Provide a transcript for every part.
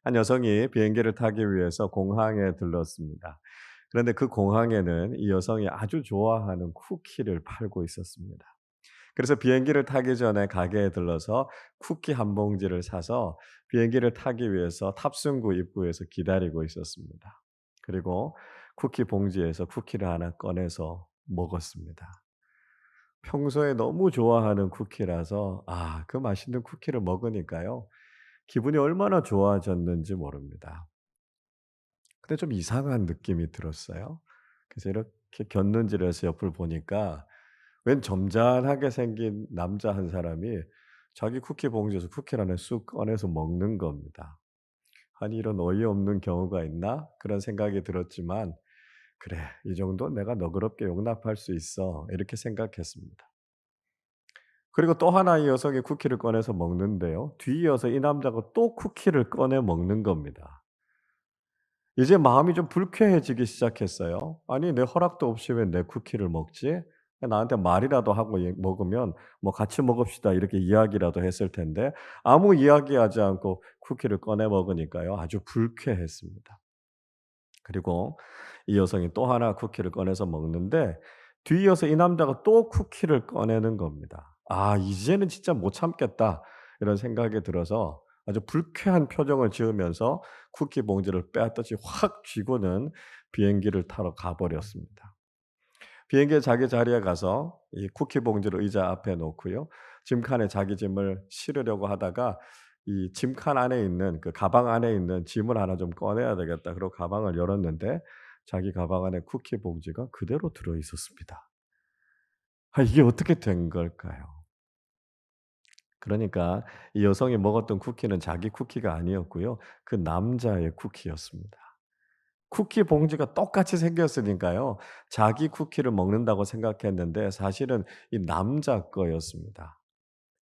한 여성이 비행기를 타기 위해서 공항에 들렀습니다. 그런데 그 공항에는 이 여성이 아주 좋아하는 쿠키를 팔고 있었습니다. 그래서 비행기를 타기 전에 가게에 들러서 쿠키 한 봉지를 사서 비행기를 타기 위해서 탑승구 입구에서 기다리고 있었습니다. 그리고 쿠키 봉지에서 쿠키를 하나 꺼내서 먹었습니다. 평소에 너무 좋아하는 쿠키라서 그 맛있는 쿠키를 먹으니까요. 기분이 얼마나 좋아졌는지 모릅니다. 근데 좀 이상한 느낌이 들었어요. 그래서 이렇게 곁눈질해서 옆을 보니까 웬 점잖하게 생긴 남자 한 사람이 자기 쿠키 봉지에서 쿠키를 하나 쑥 꺼내서 먹는 겁니다. '아니 이런 어이없는 경우가 있나?' 그런 생각이 들었지만 '그래 이 정도는 내가 너그럽게 용납할 수 있어.' 이렇게 생각했습니다. 그리고 또 하나의 여성이 쿠키를 꺼내서 먹는데요. 뒤이어서 이 남자가 또 쿠키를 꺼내 먹는 겁니다. 이제 마음이 좀 불쾌해지기 시작했어요. '아니 내 허락도 없이 왜 내 쿠키를 먹지? 나한테 말이라도 하고 먹으면 뭐 "같이 먹읍시다." 이렇게 이야기라도 했을 텐데 아무 이야기하지 않고 쿠키를 꺼내 먹으니까요. 아주 불쾌했습니다. 그리고 이 여성이 또 하나 쿠키를 꺼내서 먹는데 뒤이어서 이 남자가 또 쿠키를 꺼내는 겁니다. '아 이제는 진짜 못 참겠다.' 이런 생각이 들어서 아주 불쾌한 표정을 지으면서 쿠키 봉지를 빼앗듯이 확 쥐고는 비행기를 타러 가 버렸습니다. 비행기에 자기 자리에 가서 이 쿠키 봉지를 의자 앞에 놓고요. 짐칸에 자기 짐을 실으려고 하다가 이 짐칸 안에 있는 그 가방 안에 있는 짐을 하나 좀 꺼내야 되겠다. 그러고 가방을 열었는데 자기 가방 안에 쿠키 봉지가 그대로 들어 있었습니다. 이게 어떻게 된 걸까요? 그러니까 이 여성이 먹었던 쿠키는 자기 쿠키가 아니었고요. 그 남자의 쿠키였습니다. 쿠키 봉지가 똑같이 생겼으니까요. 자기 쿠키를 먹는다고 생각했는데 사실은 이 남자 거였습니다.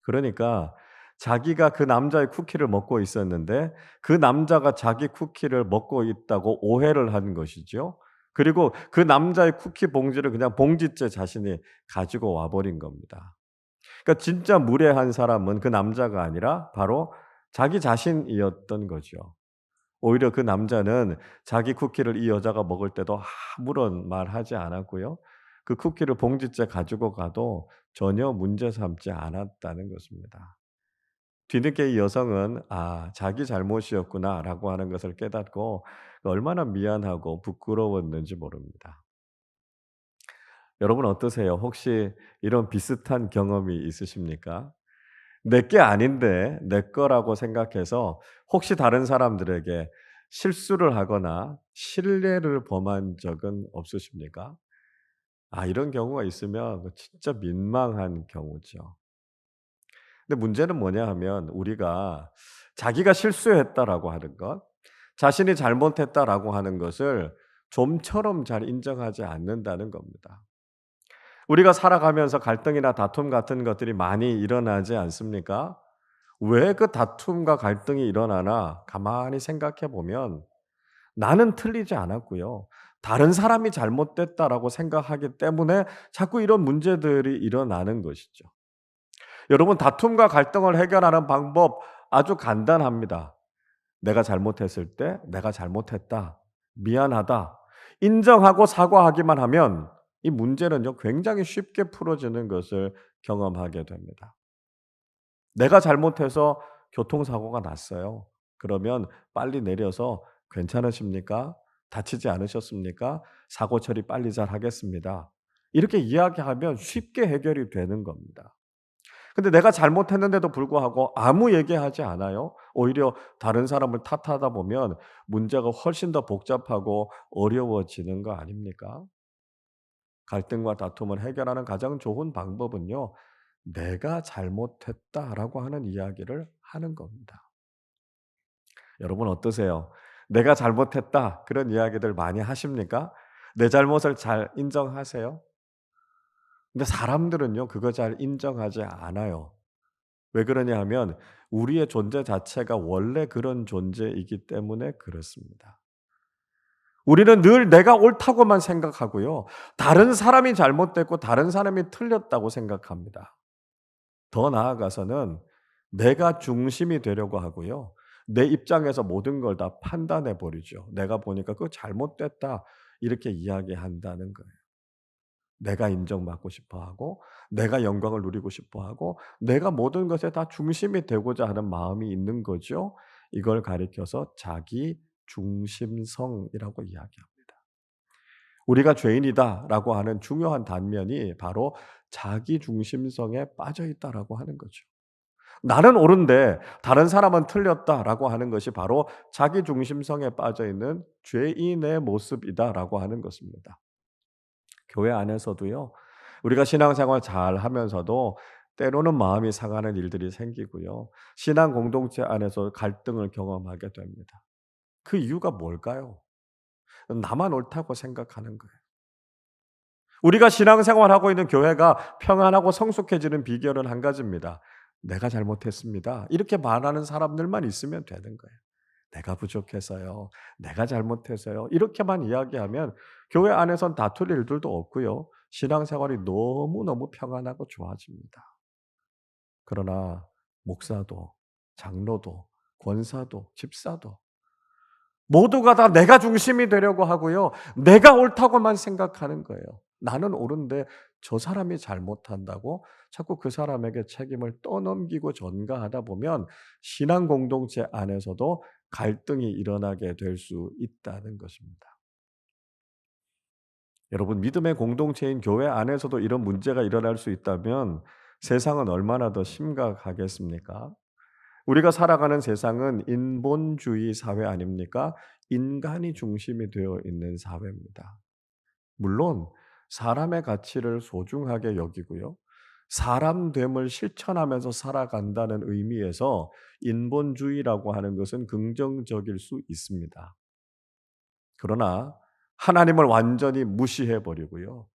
그러니까 자기가 그 남자의 쿠키를 먹고 있었는데 그 남자가 자기 쿠키를 먹고 있다고 오해를 한 것이죠. 그리고 그 남자의 쿠키 봉지를 그냥 봉지째 자신이 가지고 와 버린 겁니다. 그러니까 진짜 무례한 사람은 그 남자가 아니라 바로 자기 자신이었던 거죠. 오히려 그 남자는 자기 쿠키를 이 여자가 먹을 때도 아무런 말하지 않았고요. 그 쿠키를 봉지째 가지고 가도 전혀 문제 삼지 않았다는 것입니다. 뒤늦게 이 여성은 '아 자기 잘못이었구나.'라고 하는 것을 깨닫고 얼마나 미안하고 부끄러웠는지 모릅니다. 여러분 어떠세요? 혹시 이런 비슷한 경험이 있으십니까? 내 게 아닌데 내 거라고 생각해서 혹시 다른 사람들에게 실수를 하거나 신뢰를 범한 적은 없으십니까? 이런 경우가 있으면 진짜 민망한 경우죠. 근데 문제는 뭐냐 하면 우리가 자기가 실수했다라고 하는 것, 자신이 잘못했다라고 하는 것을 좀처럼 잘 인정하지 않는다는 겁니다. 우리가 살아가면서 갈등이나 다툼 같은 것들이 많이 일어나지 않습니까? 왜 그 다툼과 갈등이 일어나나 가만히 생각해 보면 나는 틀리지 않았고요. 다른 사람이 잘못됐다라고 생각하기 때문에 자꾸 이런 문제들이 일어나는 것이죠. 여러분 다툼과 갈등을 해결하는 방법 아주 간단합니다. 내가 잘못했을 때 "내가 잘못했다. 미안하다." 인정하고 사과하기만 하면 이 문제는요 굉장히 쉽게 풀어지는 것을 경험하게 됩니다. 내가 잘못해서 교통사고가 났어요. 그러면 빨리 내려서 "괜찮으십니까? 다치지 않으셨습니까? 사고 처리 빨리 잘하겠습니다." 이렇게 이야기하면 쉽게 해결이 되는 겁니다. 근데 내가 잘못했는데도 불구하고 아무 얘기하지 않아요. 오히려 다른 사람을 탓하다 보면 문제가 훨씬 더 복잡하고 어려워지는 거 아닙니까? 갈등과 다툼을 해결하는 가장 좋은 방법은요. "내가 잘못했다."라고 하는 이야기를 하는 겁니다. 여러분 어떠세요? "내가 잘못했다." 그런 이야기들 많이 하십니까? 내 잘못을 잘 인정하세요? 근데 사람들은요 그거 잘 인정하지 않아요. 왜 그러냐 하면 우리의 존재 자체가 원래 그런 존재이기 때문에 그렇습니다. 우리는 늘 내가 옳다고만 생각하고요. 다른 사람이 잘못됐고 다른 사람이 틀렸다고 생각합니다. 더 나아가서는 내가 중심이 되려고 하고요. 내 입장에서 모든 걸 다 판단해 버리죠. "내가 보니까 그거 잘못됐다." 이렇게 이야기한다는 거예요. 내가 인정받고 싶어 하고 내가 영광을 누리고 싶어 하고 내가 모든 것에 다 중심이 되고자 하는 마음이 있는 거죠. 이걸 가리켜서 자기 중심성이라고 이야기합니다. 우리가 죄인이다라고 하는 중요한 단면이 바로 자기 중심성에 빠져 있다라고 하는 거죠. 나는 옳은데 다른 사람은 틀렸다라고 하는 것이 바로 자기 중심성에 빠져 있는 죄인의 모습이다라고 하는 것입니다. 교회 안에서도요. 우리가 신앙생활 잘 하면서도 때로는 마음이 상하는 일들이 생기고요. 신앙 공동체 안에서 갈등을 경험하게 됩니다. 그 이유가 뭘까요? 나만 옳다고 생각하는 거예요. 우리가 신앙생활하고 있는 교회가 평안하고 성숙해지는 비결은 한 가지입니다. "내가 잘못했습니다." 이렇게 말하는 사람들만 있으면 되는 거예요. "내가 부족해서요. 내가 잘못해서요." 이렇게만 이야기하면 교회 안에선 다툴 일들도 없고요. 신앙생활이 너무너무 평안하고 좋아집니다. 그러나 목사도 장로도 권사도 집사도 모두가 다 내가 중심이 되려고 하고요. 내가 옳다고만 생각하는 거예요. 나는 옳은데 저 사람이 잘못한다고 자꾸 그 사람에게 책임을 떠넘기고 전가하다 보면 신앙 공동체 안에서도 갈등이 일어나게 될 수 있다는 것입니다. 여러분, 믿음의 공동체인 교회 안에서도 이런 문제가 일어날 수 있다면 세상은 얼마나 더 심각하겠습니까? 우리가 살아가는 세상은 인본주의 사회 아닙니까? 인간이 중심이 되어 있는 사회입니다. 물론 사람의 가치를 소중하게 여기고요. 사람됨을 실천하면서 살아간다는 의미에서 인본주의라고 하는 것은 긍정적일 수 있습니다. 그러나 하나님을 완전히 무시해 버리고요.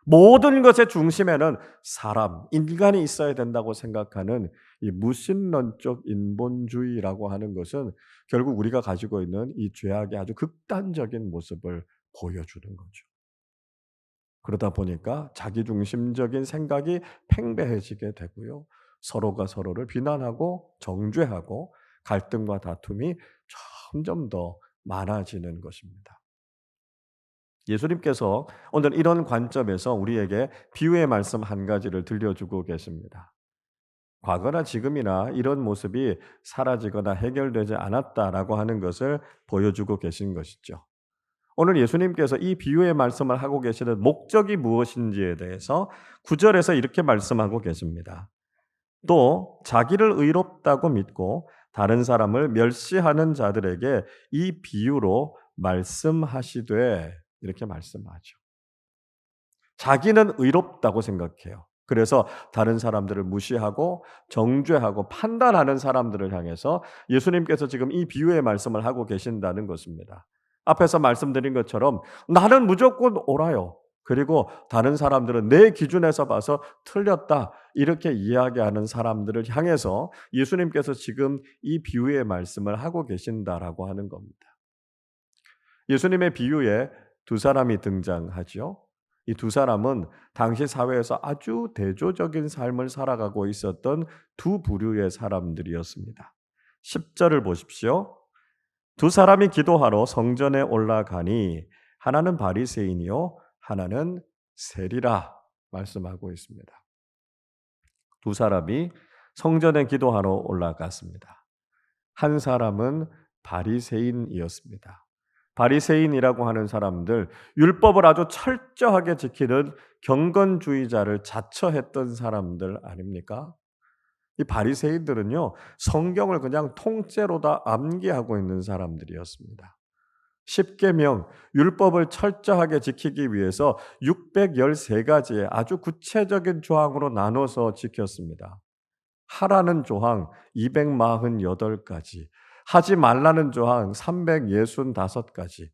모든 것의 중심에는 사람, 인간이 있어야 된다고 생각하는 이 무신론적 인본주의라고 하는 것은 결국 우리가 가지고 있는 이 죄악의 아주 극단적인 모습을 보여주는 거죠. 그러다 보니까 자기중심적인 생각이 팽배해지게 되고요. 서로가 서로를 비난하고 정죄하고 갈등과 다툼이 점점 더 많아지는 것입니다. 예수님께서 오늘 이런 관점에서 우리에게 비유의 말씀 한 가지를 들려주고 계십니다. 과거나 지금이나 이런 모습이 사라지거나 해결되지 않았다라고 하는 것을 보여주고 계신 것이죠. 오늘 예수님께서 이 비유의 말씀을 하고 계시는 목적이 무엇인지에 대해서 9절에서 이렇게 말씀하고 계십니다. 또 자기를 의롭다고 믿고 다른 사람을 멸시하는 자들에게 이 비유로 말씀하시되 이렇게 말씀하죠. 자기는 의롭다고 생각해요. 그래서 다른 사람들을 무시하고 정죄하고 판단하는 사람들을 향해서 예수님께서 지금 이 비유의 말씀을 하고 계신다는 것입니다. 앞에서 말씀드린 것처럼 나는 무조건 옳아요. 그리고 다른 사람들은 내 기준에서 봐서 틀렸다. 이렇게 이야기하는 사람들을 향해서 예수님께서 지금 이 비유의 말씀을 하고 계신다라고 하는 겁니다. 예수님의 비유에 두 사람이 등장하죠. 이 두 사람은 당시 사회에서 아주 대조적인 삶을 살아가고 있었던 두 부류의 사람들이었습니다. 10절을 보십시오. 두 사람이 기도하러 성전에 올라가니 하나는 바리새인이요 하나는 세리라 말씀하고 있습니다. 두 사람이 성전에 기도하러 올라갔습니다. 한 사람은 바리새인이었습니다. 바리새인이라고 하는 사람들, 율법을 아주 철저하게 지키는 경건주의자를 자처했던 사람들 아닙니까? 이 바리새인들은요, 성경을 그냥 통째로 다 암기하고 있는 사람들이었습니다. 십계명, 율법을 철저하게 지키기 위해서 613가지의 아주 구체적인 조항으로 나눠서 지켰습니다. 하라는 조항 248가지, 하지 말라는 조항 365가지.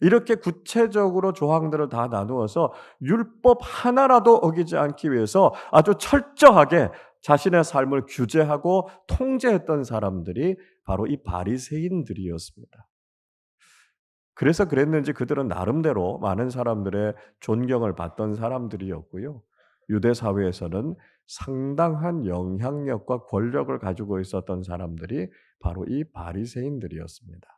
이렇게 구체적으로 조항들을 다 나누어서 율법 하나라도 어기지 않기 위해서 아주 철저하게 자신의 삶을 규제하고 통제했던 사람들이 바로 이 바리새인들이었습니다. 그래서 그랬는지 그들은 나름대로 많은 사람들의 존경을 받던 사람들이었고요. 유대 사회에서는 상당한 영향력과 권력을 가지고 있었던 사람들이 바로 이 바리새인들이었습니다.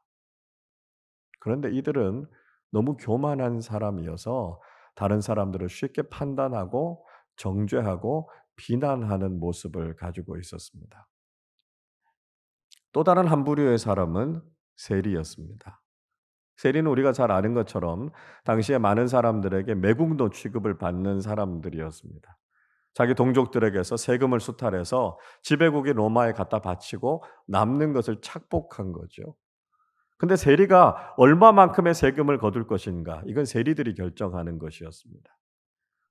그런데 이들은 너무 교만한 사람이어서 다른 사람들을 쉽게 판단하고 정죄하고 비난하는 모습을 가지고 있었습니다. 또 다른 한 부류의 사람은 세리였습니다. 세리는 우리가 잘 아는 것처럼 당시에 많은 사람들에게 매국노 취급을 받는 사람들이었습니다. 자기 동족들에게서 세금을 수탈해서 지배국인 로마에 갖다 바치고 남는 것을 착복한 거죠. 근데 세리가 얼마만큼의 세금을 거둘 것인가? 이건 세리들이 결정하는 것이었습니다.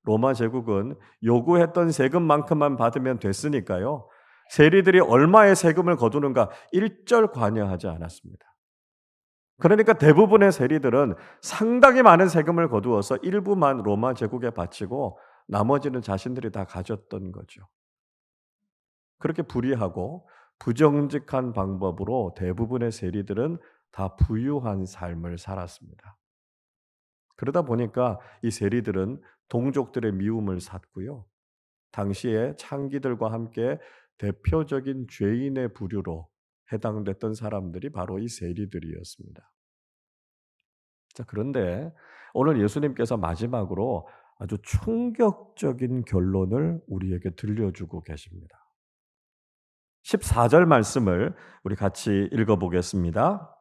로마 제국은 요구했던 세금만큼만 받으면 됐으니까요. 세리들이 얼마의 세금을 거두는가 일절 관여하지 않았습니다. 그러니까 대부분의 세리들은 상당히 많은 세금을 거두어서 일부만 로마 제국에 바치고 나머지는 자신들이 다 가졌던 거죠. 그렇게 불의하고 부정직한 방법으로 대부분의 세리들은 다 부유한 삶을 살았습니다. 그러다 보니까 이 세리들은 동족들의 미움을 샀고요. 당시에 창기들과 함께 대표적인 죄인의 부류로 해당됐던 사람들이 바로 이 세리들이었습니다. 자, 그런데 오늘 예수님께서 마지막으로 아주 충격적인 결론을 우리에게 들려주고 계십니다. 14절 말씀을 우리 같이 읽어보겠습니다.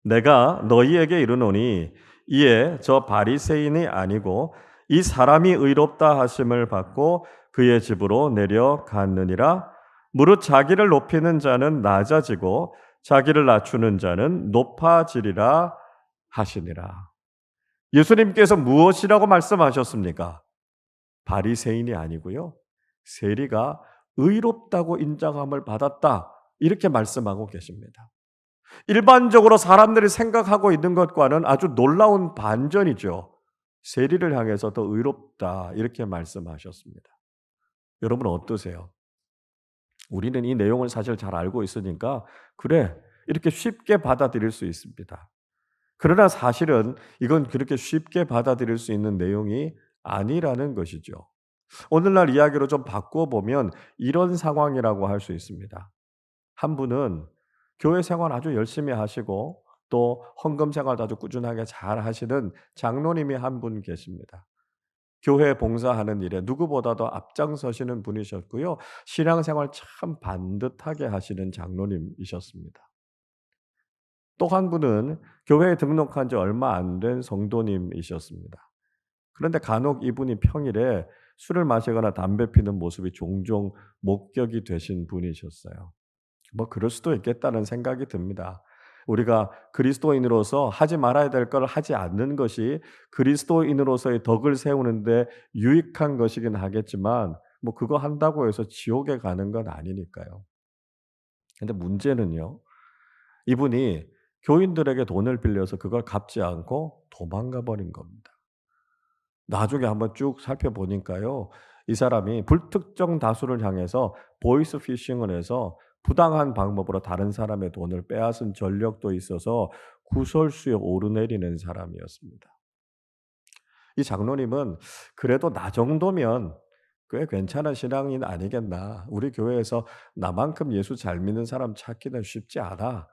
내가 너희에게 이르노니 이에 저 바리새인이 아니고 이 사람이 의롭다 하심을 받고 그의 집으로 내려갔느니라. 무릇 자기를 높이는 자는 낮아지고 자기를 낮추는 자는 높아지리라 하시니라. 예수님께서 무엇이라고 말씀하셨습니까? 바리새인이 아니고요. 세리가 의롭다고 인정함을 받았다. 이렇게 말씀하고 계십니다. 일반적으로 사람들이 생각하고 있는 것과는 아주 놀라운 반전이죠. 세리를 향해서 더 의롭다 이렇게 말씀하셨습니다. 여러분 어떠세요? 우리는 이 내용을 사실 잘 알고 있으니까 그래 이렇게 쉽게 받아들일 수 있습니다. 그러나 사실은 이건 그렇게 쉽게 받아들일 수 있는 내용이 아니라는 것이죠. 오늘날 이야기로 좀 바꾸어 보면 이런 상황이라고 할 수 있습니다. 한 분은 교회 생활 아주 열심히 하시고 또 헌금 생활도 아주 꾸준하게 잘 하시는 장로님이 한 분 계십니다. 교회 봉사하는 일에 누구보다도 앞장서시는 분이셨고요. 신앙생활 참 반듯하게 하시는 장로님이셨습니다. 또 한 분은 교회에 등록한 지 얼마 안 된 성도님이셨습니다. 그런데 간혹 이분이 평일에 술을 마시거나 담배 피는 모습이 종종 목격이 되신 분이셨어요. 뭐 그럴 수도 있겠다는 생각이 듭니다. 우리가 그리스도인으로서 하지 말아야 될 걸 하지 않는 것이 그리스도인으로서의 덕을 세우는데 유익한 것이긴 하겠지만 뭐 그거 한다고 해서 지옥에 가는 건 아니니까요. 근데 문제는요. 이분이 교인들에게 돈을 빌려서 그걸 갚지 않고 도망가 버린 겁니다. 나중에 한번 쭉 살펴보니까요. 이 사람이 불특정 다수를 향해서 보이스 피싱을 해서 부당한 방법으로 다른 사람의 돈을 빼앗은 전력도 있어서 구설수에 오르내리는 사람이었습니다. 이 장로님은 그래도 나 정도면 꽤 괜찮은 신앙인 아니겠나. 우리 교회에서 나만큼 예수 잘 믿는 사람 찾기는 쉽지 않아.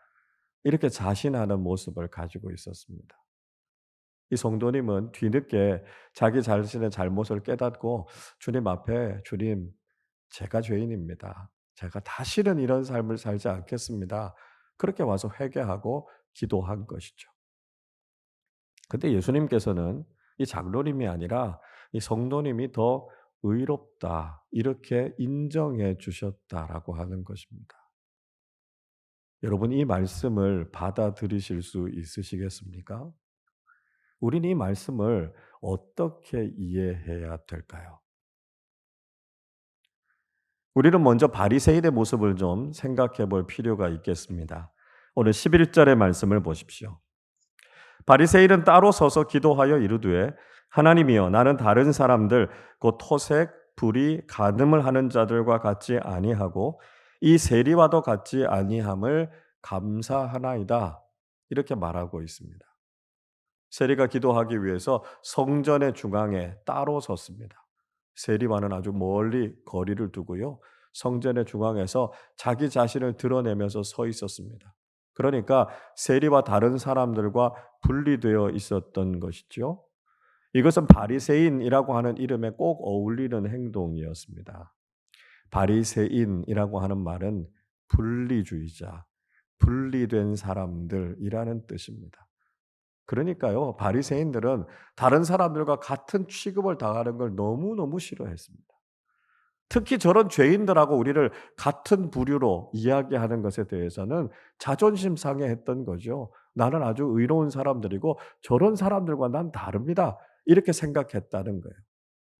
이렇게 자신하는 모습을 가지고 있었습니다. 이 성도님은 뒤늦게 자기 자신의 잘못을 깨닫고 주님 앞에 주님 제가 죄인입니다. 제가 다시는 이런 삶을 살지 않겠습니다. 그렇게 와서 회개하고 기도한 것이죠. 근데 예수님께서는 이 장로님이 아니라 이 성도님이 더 의롭다 이렇게 인정해 주셨다라고 하는 것입니다. 여러분 이 말씀을 받아들이실 수 있으시겠습니까? 우리는 이 말씀을 어떻게 이해해야 될까요? 우리는 먼저 바리새인의 모습을 좀 생각해 볼 필요가 있겠습니다. 오늘 11절의 말씀을 보십시오. 바리새인은 따로 서서 기도하여 이르되 하나님이여 나는 다른 사람들 곧 토색, 불의, 간음을 하는 자들과 같지 아니하고 이 세리와도 같지 아니함을 감사하나이다. 이렇게 말하고 있습니다. 세리가 기도하기 위해서 성전의 중앙에 따로 섰습니다. 세리와는 아주 멀리 거리를 두고요. 성전의 중앙에서 자기 자신을 드러내면서 서 있었습니다. 그러니까 세리와 다른 사람들과 분리되어 있었던 것이죠. 이것은 바리새인이라고 하는 이름에 꼭 어울리는 행동이었습니다. 바리새인이라고 하는 말은 분리주의자, 분리된 사람들이라는 뜻입니다. 그러니까요, 바리새인들은 다른 사람들과 같은 취급을 당하는 걸 너무너무 싫어했습니다. 특히 저런 죄인들하고 우리를 같은 부류로 이야기하는 것에 대해서는 자존심 상해했던 거죠. 나는 아주 의로운 사람들이고 저런 사람들과 난 다릅니다. 이렇게 생각했다는 거예요.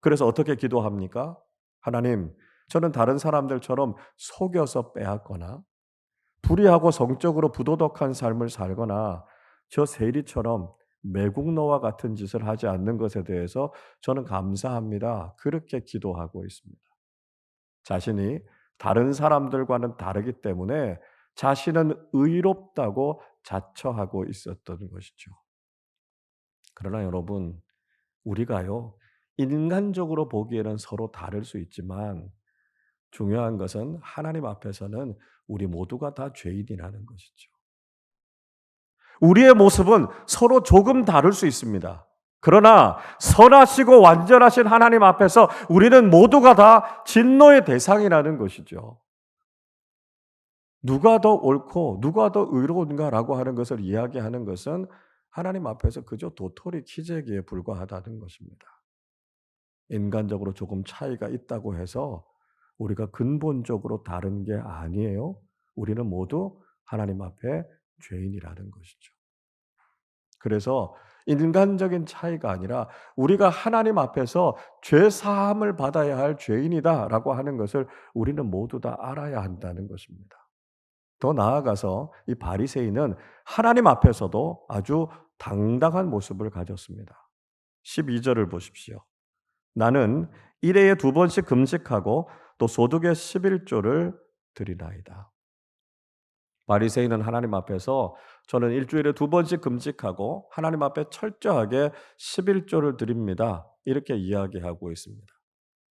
그래서 어떻게 기도합니까? 하나님, 저는 다른 사람들처럼 속여서 빼앗거나 불의하고 성적으로 부도덕한 삶을 살거나 저 세리처럼 매국노와 같은 짓을 하지 않는 것에 대해서 저는 감사합니다. 그렇게 기도하고 있습니다. 자신이 다른 사람들과는 다르기 때문에 자신은 의롭다고 자처하고 있었던 것이죠. 그러나 여러분, 우리가요, 인간적으로 보기에는 서로 다를 수 있지만 중요한 것은 하나님 앞에서는 우리 모두가 다 죄인이라는 것이죠. 우리의 모습은 서로 조금 다를 수 있습니다. 그러나 선하시고 완전하신 하나님 앞에서 우리는 모두가 다 진노의 대상이라는 것이죠. 누가 더 옳고 누가 더 의로운가라고 하는 것을 이야기하는 것은 하나님 앞에서 그저 도토리 키재기에 불과하다는 것입니다. 인간적으로 조금 차이가 있다고 해서 우리가 근본적으로 다른 게 아니에요. 우리는 모두 하나님 앞에 죄인이라는 것이죠. 그래서 인간적인 차이가 아니라 우리가 하나님 앞에서 죄 사함을 받아야 할 죄인이다라고 하는 것을 우리는 모두 다 알아야 한다는 것입니다. 더 나아가서 이 바리새인은 하나님 앞에서도 아주 당당한 모습을 가졌습니다. 12절을 보십시오. 나는 일해에 2번씩 금식하고 또 소득의 11조를 드리나이다. 바리새인은 하나님 앞에서 저는 일주일에 2번씩 금식하고 하나님 앞에 철저하게 11조를 드립니다. 이렇게 이야기하고 있습니다.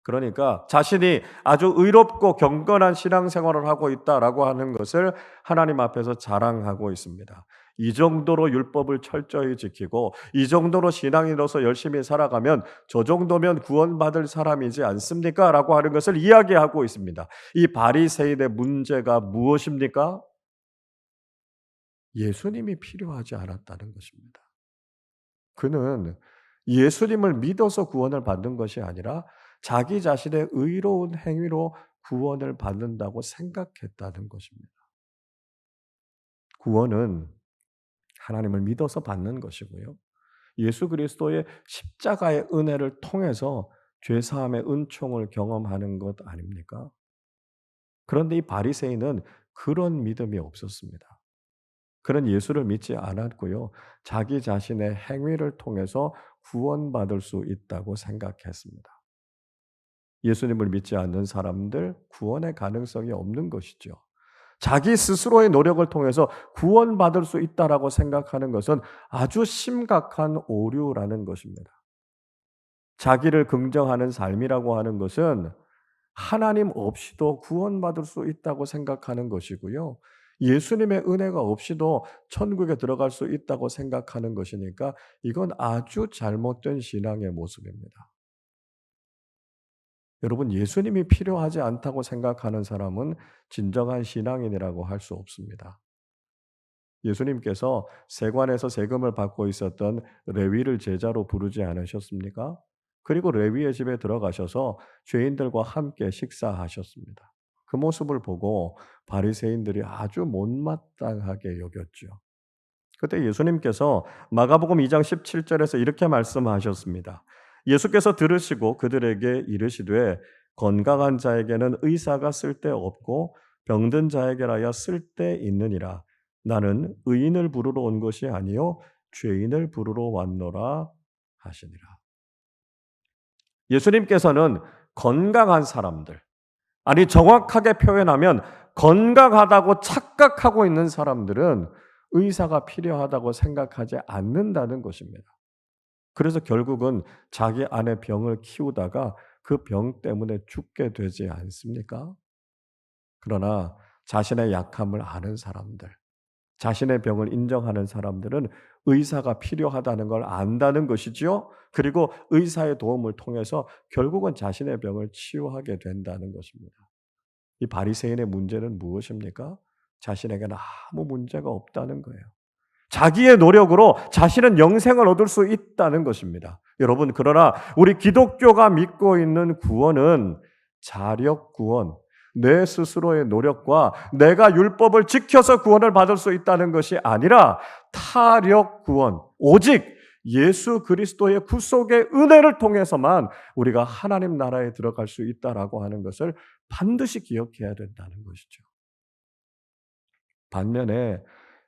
그러니까 자신이 아주 의롭고 경건한 신앙생활을 하고 있다라고 하는 것을 하나님 앞에서 자랑하고 있습니다. 이 정도로 율법을 철저히 지키고 이 정도로 신앙인으로서 열심히 살아가면 저 정도면 구원받을 사람이지 않습니까? 라고 하는 것을 이야기하고 있습니다. 이 바리새인의 문제가 무엇입니까? 예수님이 필요하지 않았다는 것입니다. 그는 예수님을 믿어서 구원을 받는 것이 아니라 자기 자신의 의로운 행위로 구원을 받는다고 생각했다는 것입니다. 구원은 하나님을 믿어서 받는 것이고요. 예수 그리스도의 십자가의 은혜를 통해서 죄사함의 은총을 경험하는 것 아닙니까? 그런데 이 바리새인은 그런 믿음이 없었습니다. 그는 예수를 믿지 않았고요. 자기 자신의 행위를 통해서 구원받을 수 있다고 생각했습니다. 예수님을 믿지 않는 사람들 구원의 가능성이 없는 것이죠. 자기 스스로의 노력을 통해서 구원받을 수 있다라고 생각하는 것은 아주 심각한 오류라는 것입니다. 자기를 긍정하는 삶이라고 하는 것은 하나님 없이도 구원받을 수 있다고 생각하는 것이고요. 예수님의 은혜가 없이도 천국에 들어갈 수 있다고 생각하는 것이니까 이건 아주 잘못된 신앙의 모습입니다. 여러분, 예수님이 필요하지 않다고 생각하는 사람은 진정한 신앙인이라고 할 수 없습니다. 예수님께서 세관에서 세금을 받고 있었던 레위를 제자로 부르지 않으셨습니까? 그리고 레위의 집에 들어가셔서 죄인들과 함께 식사하셨습니다. 그 모습을 보고 바리새인들이 아주 못마땅하게 여겼죠. 그때 예수님께서 마가복음 2장 17절에서 이렇게 말씀하셨습니다. 예수께서 들으시고 그들에게 이르시되 건강한 자에게는 의사가 쓸데없고 병든 자에게라야 쓸데있느니라. 나는 의인을 부르러 온 것이 아니요 죄인을 부르러 왔노라 하시니라. 예수님께서는 건강한 사람들, 아니 정확하게 표현하면 건강하다고 착각하고 있는 사람들은 의사가 필요하다고 생각하지 않는다는 것입니다. 그래서 결국은 자기 안에 병을 키우다가 그 병 때문에 죽게 되지 않습니까? 그러나 자신의 약함을 아는 사람들, 자신의 병을 인정하는 사람들은 의사가 필요하다는 걸 안다는 것이지요. 그리고 의사의 도움을 통해서 결국은 자신의 병을 치유하게 된다는 것입니다. 이 바리새인의 문제는 무엇입니까? 자신에게는 아무 문제가 없다는 거예요. 자기의 노력으로 자신은 영생을 얻을 수 있다는 것입니다. 여러분, 그러나 우리 기독교가 믿고 있는 구원은 자력 구원, 내 스스로의 노력과 내가 율법을 지켜서 구원을 받을 수 있다는 것이 아니라 타력 구원, 오직 예수 그리스도의 구속의 은혜를 통해서만 우리가 하나님 나라에 들어갈 수 있다라고 하는 것을 반드시 기억해야 된다는 것이죠. 반면에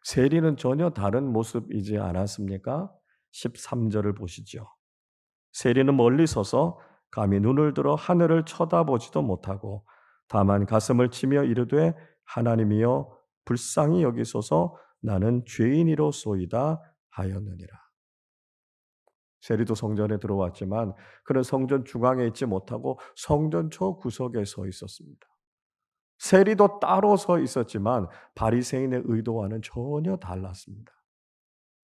세리는 전혀 다른 모습이지 않았습니까? 13절을 보시죠. 세리는 멀리 서서 감히 눈을 들어 하늘을 쳐다보지도 못하고 다만 가슴을 치며 이르되 하나님이여 불쌍히 여기소서 나는 죄인이로소이다 하였느니라. 세리도 성전에 들어왔지만 그는 성전 중앙에 있지 못하고 성전 저 구석에 서 있었습니다. 세리도 따로 서 있었지만 바리새인의 의도와는 전혀 달랐습니다.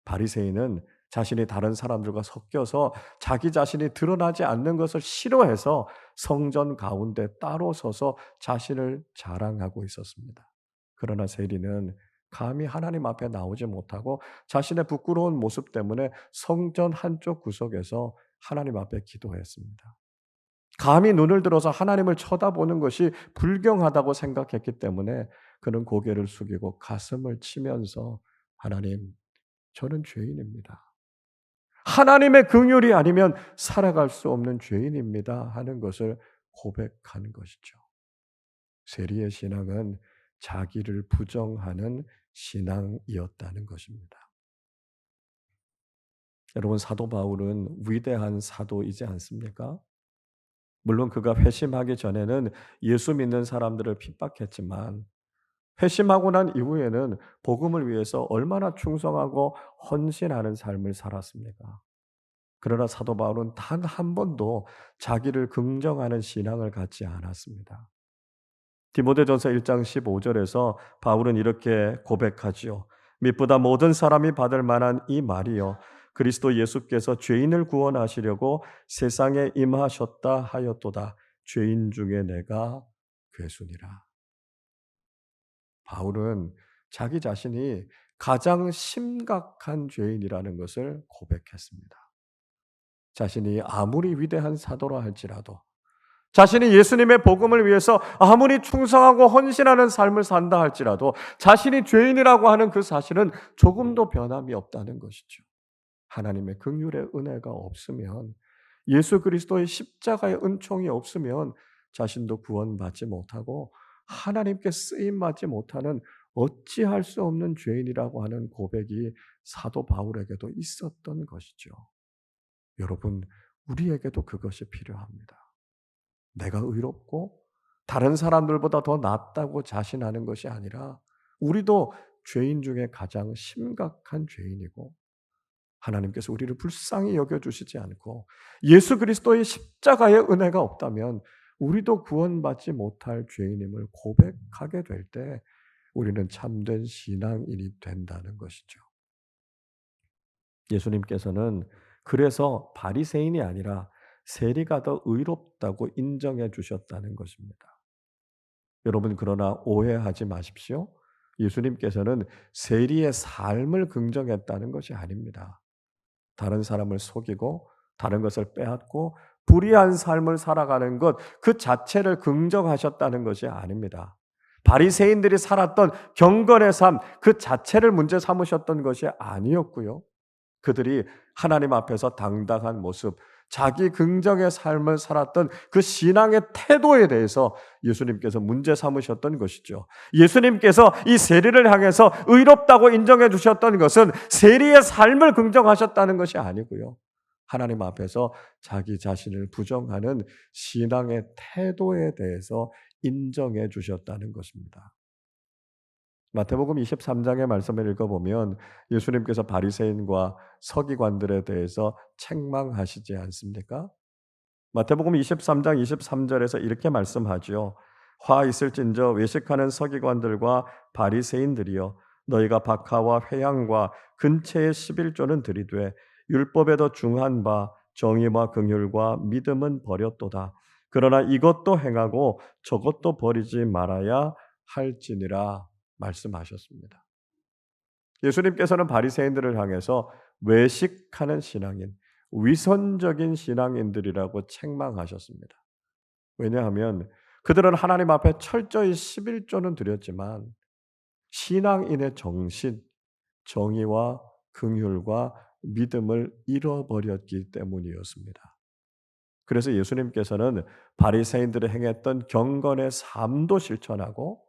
바리새인은 자신이 다른 사람들과 섞여서 자기 자신이 드러나지 않는 것을 싫어해서 성전 가운데 따로 서서 자신을 자랑하고 있었습니다. 그러나 세리는 감히 하나님 앞에 나오지 못하고 자신의 부끄러운 모습 때문에 성전 한쪽 구석에서 하나님 앞에 기도했습니다. 감히 눈을 들어서 하나님을 쳐다보는 것이 불경하다고 생각했기 때문에 그는 고개를 숙이고 가슴을 치면서 하나님, 저는 죄인입니다. 하나님의 긍휼이 아니면 살아갈 수 없는 죄인입니다. 하는 것을 고백하는 것이죠. 세리의 신앙은 자기를 부정하는 신앙이었다는 것입니다. 여러분, 사도 바울은 위대한 사도이지 않습니까? 물론 그가 회심하기 전에는 예수 믿는 사람들을 핍박했지만 회심하고 난 이후에는 복음을 위해서 얼마나 충성하고 헌신하는 삶을 살았습니까? 그러나 사도 바울은 단 한 번도 자기를 긍정하는 신앙을 갖지 않았습니다. 디모데전서 1장 15절에서 바울은 이렇게 고백하지요. mit보다 모든 사람이 받을 만한 이 말이요 그리스도 예수께서 죄인을 구원하시려고 세상에 임하셨다 하였도다. 죄인 중에 내가 괴순이라. 바울은 자기 자신이 가장 심각한 죄인이라는 것을 고백했습니다. 자신이 아무리 위대한 사도라 할지라도 자신이 예수님의 복음을 위해서 아무리 충성하고 헌신하는 삶을 산다 할지라도 자신이 죄인이라고 하는 그 사실은 조금도 변함이 없다는 것이죠. 하나님의 긍휼의 은혜가 없으면 예수 그리스도의 십자가의 은총이 없으면 자신도 구원받지 못하고 하나님께 쓰임받지 못하는 어찌할 수 없는 죄인이라고 하는 고백이 사도 바울에게도 있었던 것이죠. 여러분, 우리에게도 그것이 필요합니다. 내가 의롭고 다른 사람들보다 더 낫다고 자신하는 것이 아니라 우리도 죄인 중에 가장 심각한 죄인이고 하나님께서 우리를 불쌍히 여겨주시지 않고 예수 그리스도의 십자가의 은혜가 없다면 우리도 구원받지 못할 죄인임을 고백하게 될 때 우리는 참된 신앙인이 된다는 것이죠. 예수님께서는 그래서 바리새인이 아니라 세리가 더 의롭다고 인정해 주셨다는 것입니다. 여러분, 그러나 오해하지 마십시오. 예수님께서는 세리의 삶을 긍정했다는 것이 아닙니다. 다른 사람을 속이고 다른 것을 빼앗고 불의한 삶을 살아가는 것 그 자체를 긍정하셨다는 것이 아닙니다. 바리새인들이 살았던 경건의 삶 그 자체를 문제 삼으셨던 것이 아니었고요. 그들이 하나님 앞에서 당당한 모습, 자기 긍정의 삶을 살았던 그 신앙의 태도에 대해서 예수님께서 문제 삼으셨던 것이죠. 예수님께서 이 세리를 향해서 의롭다고 인정해 주셨던 것은 세리의 삶을 긍정하셨다는 것이 아니고요. 하나님 앞에서 자기 자신을 부정하는 신앙의 태도에 대해서 인정해 주셨다는 것입니다. 마태복음 23장의 말씀을 읽어보면 예수님께서 바리새인과 서기관들에 대해서 책망하시지 않습니까? 마태복음 23장 23절에서 이렇게 말씀하지요. 화 있을진저 외식하는 서기관들과 바리새인들이여 너희가 박하와 회향과 근처의 11조는 들이되 율법에 더 중한 바 정의와 긍휼과 믿음은 버렸도다. 그러나 이것도 행하고 저것도 버리지 말아야 할지니라 말씀하셨습니다. 예수님께서는 바리새인들을 향해서 외식하는 신앙인, 위선적인 신앙인들이라고 책망하셨습니다. 왜냐하면 그들은 하나님 앞에 철저히 11조는 드렸지만 신앙인의 정신, 정의와 긍휼과 믿음을 잃어버렸기 때문이었습니다. 그래서 예수님께서는 바리새인들이 행했던 경건의 삶도 실천하고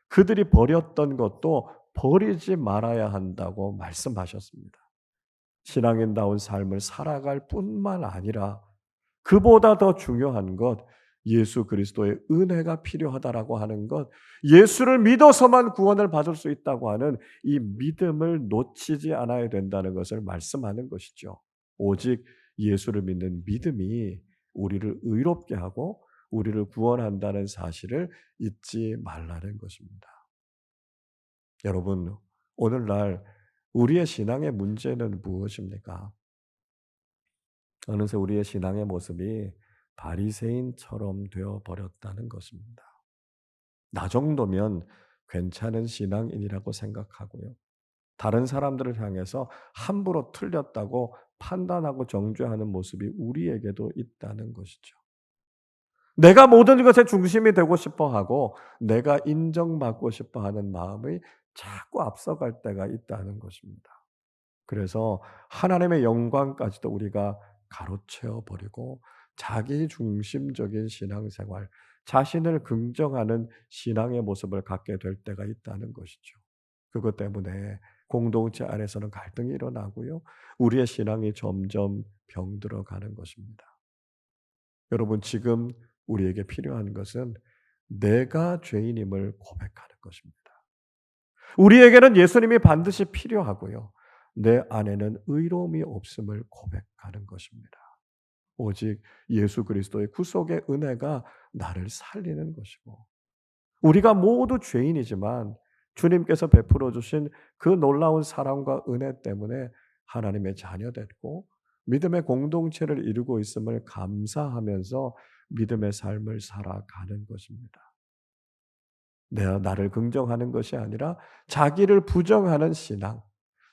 그들이 버렸던 것도 버리지 말아야 한다고 말씀하셨습니다. 신앙인다운 삶을 살아갈 뿐만 아니라 그보다 더 중요한 것, 예수 그리스도의 은혜가 필요하다라고 하는 것, 예수를 믿어서만 구원을 받을 수 있다고 하는 이 믿음을 놓치지 않아야 된다는 것을 말씀하는 것이죠. 오직 예수를 믿는 믿음이 우리를 의롭게 하고 우리를 구원한다는 사실을 잊지 말라는 것입니다. 여러분, 오늘날 우리의 신앙의 문제는 무엇입니까? 어느새 우리의 신앙의 모습이 바리새인처럼 되어 버렸다는 것입니다. 나 정도면 괜찮은 신앙인이라고 생각하고요. 다른 사람들을 향해서 함부로 틀렸다고 판단하고 정죄하는 모습이 우리에게도 있다는 것이죠. 내가 모든 것의 중심이 되고 싶어 하고 내가 인정받고 싶어 하는 마음이 자꾸 앞서갈 때가 있다는 것입니다. 그래서 하나님의 영광까지도 우리가 가로채어 버리고 자기 중심적인 신앙생활, 자신을 긍정하는 신앙의 모습을 갖게 될 때가 있다는 것이죠. 그것 때문에 공동체 안에서는 갈등이 일어나고요. 우리의 신앙이 점점 병들어 가는 것입니다. 여러분, 지금 우리에게 필요한 것은 내가 죄인임을 고백하는 것입니다. 우리에게는 예수님이 반드시 필요하고요. 내 안에는 의로움이 없음을 고백하는 것입니다. 오직 예수 그리스도의 구속의 은혜가 나를 살리는 것이고 우리가 모두 죄인이지만 주님께서 베풀어 주신 그 놀라운 사랑과 은혜 때문에 하나님의 자녀됐고 믿음의 공동체를 이루고 있음을 감사하면서 믿음의 삶을 살아가는 것입니다. 내가 나를 긍정하는 것이 아니라 자기를 부정하는 신앙,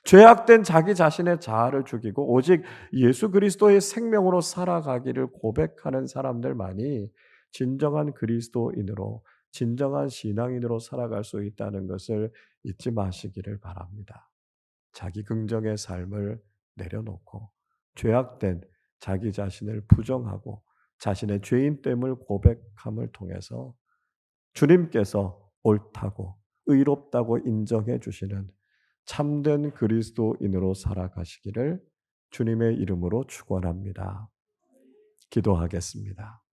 죄악된 자기 자신의 자아를 죽이고 오직 예수 그리스도의 생명으로 살아가기를 고백하는 사람들만이 진정한 그리스도인으로, 진정한 신앙인으로 살아갈 수 있다는 것을 잊지 마시기를 바랍니다. 자기 긍정의 삶을 내려놓고 죄악된 자기 자신을 부정하고 자신의 죄인됨을 고백함을 통해서 주님께서 옳다고 의롭다고 인정해 주시는 참된 그리스도인으로 살아가시기를 주님의 이름으로 축원합니다. 기도하겠습니다.